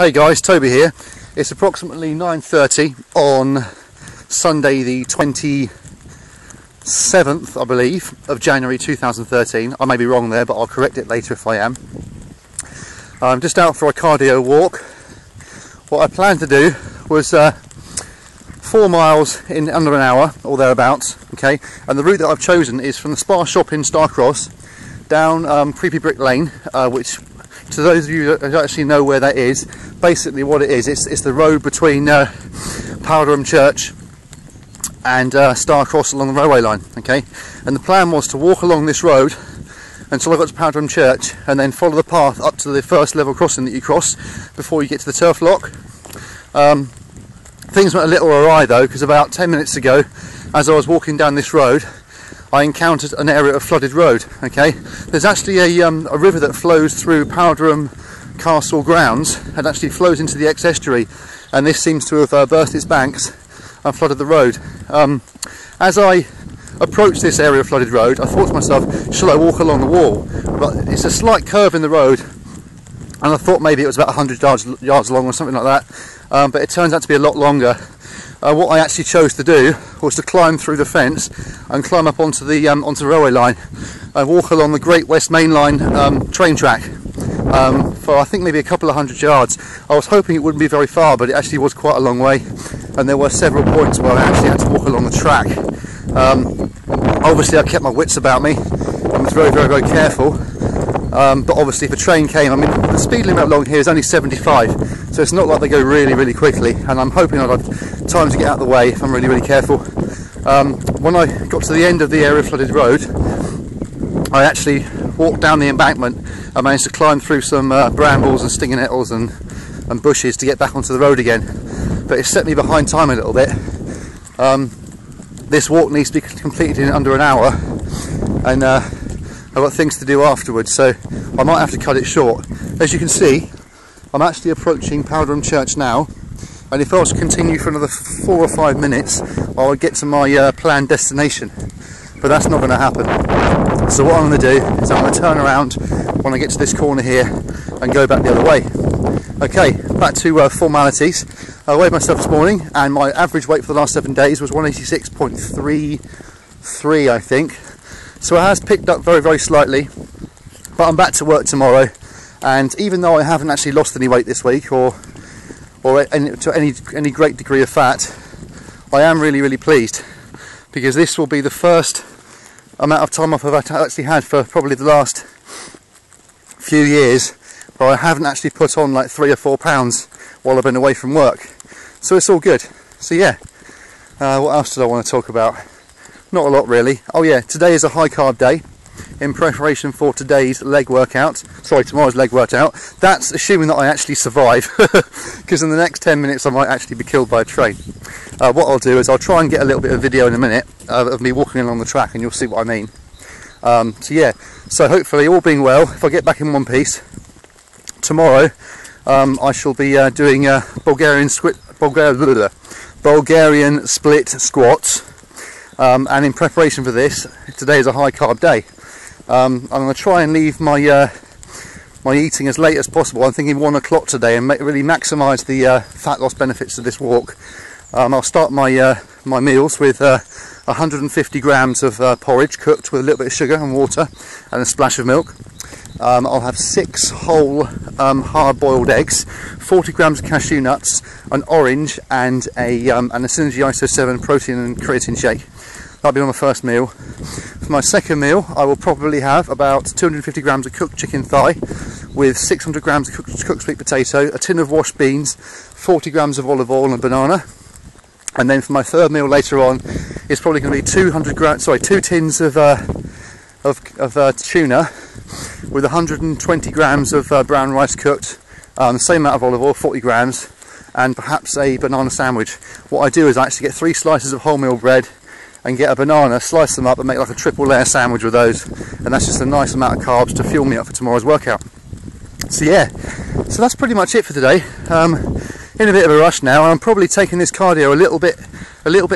Hey guys, Toby here. It's approximately 9:30 on Sunday the 27th, I believe, of January 2013. I may be wrong there, but I'll correct it later if I am. I'm just out for a cardio walk. What I planned to do was 4 miles in under an hour or thereabouts, okay? And the route that I've chosen is from the Spa shop in Starcross down Creepy Brick Lane, which, to those of you that actually know where that is, basically what it is, it's the road between Powderham Church and Starcross along the railway line, okay? And the plan was to walk along this road until I got to Powderham Church and then follow the path up to the first level crossing that you cross before you get to the turf lock. Things went a little awry though, because about 10 minutes ago, as I was walking down this road, I encountered an area of flooded road, okay? There's actually a river that flows through Powderham Castle grounds and actually flows into the ex-estuary, and this seems to have burst its banks and flooded the road. As I approached this area of flooded road, I thought to myself, shall I walk along the wall? But it's a slight curve in the road, and I thought maybe it was about 100 yards long or something like that, but it turns out to be a lot longer. What I actually chose to do was to climb through the fence and climb up onto the railway line and walk along the Great West Main Line train track for I think maybe a couple of 100 yards. I was hoping it wouldn't be very far, but it actually was quite a long way, and there were several points where I actually had to walk along the track. Obviously I kept my wits about me and was very, very, very careful. But obviously if a train came, I mean, the speed limit along here is only 75, so it's not like they go really, really quickly, and I'm hoping I'd have time to get out of the way if I'm really, really careful. When I got to the end of the area of flooded road, I actually walked down the embankment. I managed to climb through some brambles and stinging nettles and bushes to get back onto the road again, but it set me behind time a little bit. This walk needs to be completed in under an hour, and I've got things to do afterwards, so I might have to cut it short. As you can see, I'm actually approaching Powderham Church now, and if I was to continue for another 4 or 5 minutes, I would get to my planned destination, but that's not going to happen. So what I'm going to do is I'm going to turn around when I get to this corner here and go back the other way. Okay, back to formalities. I weighed myself this morning, and my average weight for the last 7 days was 186.33, I think. So it has picked up very, very slightly, but I'm back to work tomorrow, and even though I haven't actually lost any weight this week or to any great degree of fat, I am really, really pleased, because this will be the first amount of time off I've actually had for probably the last few years where I haven't actually put on like 3 or 4 pounds while I've been away from work. So it's all good. So yeah, what else did I want to talk about? Not a lot really. Oh yeah, today is a high carb day in preparation for today's leg workout. Sorry, tomorrow's leg workout. That's assuming that I actually survive, because in the next 10 minutes I might actually be killed by a train. What I'll do is I'll try and get a little bit of video in a minute of me walking along the track, and you'll see what I mean. So yeah, so hopefully, all being well, if I get back in one piece, tomorrow I shall be doing Bulgarian split squats. And in preparation for this, today is a high carb day. I'm going to try and leave my my eating as late as possible. I'm thinking 1 o'clock today, and really maximise the fat loss benefits of this walk. I'll start my my meals with 150 grams of porridge cooked with a little bit of sugar and water and a splash of milk. I'll have 6 whole hard-boiled eggs, 40 grams of cashew nuts, an orange, and a Synergy ISO 7 protein and creatine shake. That'll be on my first meal. For my second meal, I will probably have about 250 grams of cooked chicken thigh with 600 grams of cooked sweet potato, a tin of washed beans, 40 grams of olive oil and a banana. And then for my third meal later on, it's probably going to be 2 tins of tuna with 120 grams of brown rice cooked, the same amount of olive oil, 40 grams, and perhaps a banana sandwich. What I do is I actually get 3 slices of wholemeal bread and get a banana, slice them up and make like a triple layer sandwich with those, and that's just a nice amount of carbs to fuel me up for tomorrow's workout. So yeah, so that's pretty much it for today. In a bit of a rush now, and I'm probably taking this cardio a little bit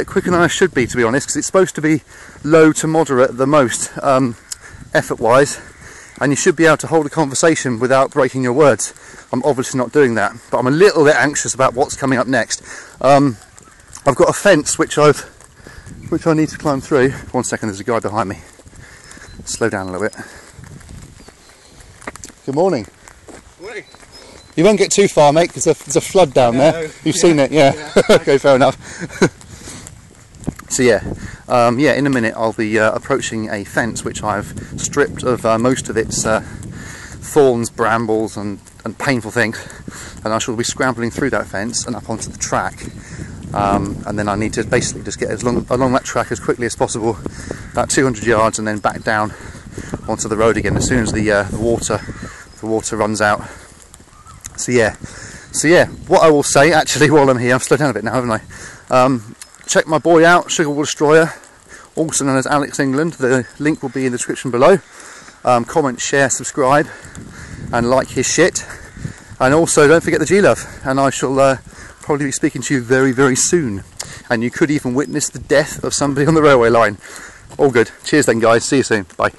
quicker than I should be, to be honest, because it's supposed to be low to moderate at the most, effort wise. and you should be able to hold a conversation without breaking your words. I'm obviously not doing that, but I'm a little bit anxious about what's coming up next. I've got a fence which I need to climb through. 1 second, there's a guy behind me. Slow down a little bit. Good morning. Morning. You won't get too far, mate, because there's a flood down there. You've seen it, yeah. Okay, fair enough. So yeah, in a minute I'll be approaching a fence which I've stripped of most of its thorns, brambles and painful things, and I shall be scrambling through that fence and up onto the track, and then I need to basically just get along that track as quickly as possible, about 200 yards, and then back down onto the road again as soon as the water runs out. So yeah, what I will say actually while I'm here, I've slowed down a bit now, haven't I? Check my boy out, Sugar Water Destroyer, also known as Alex England. The link will be in the description below. Comment, share, subscribe, and like his shit. And also don't forget the G-Love, and I shall probably be speaking to you very, very soon. And you could even witness the death of somebody on the railway line. All good. Cheers then, guys. See you soon. Bye.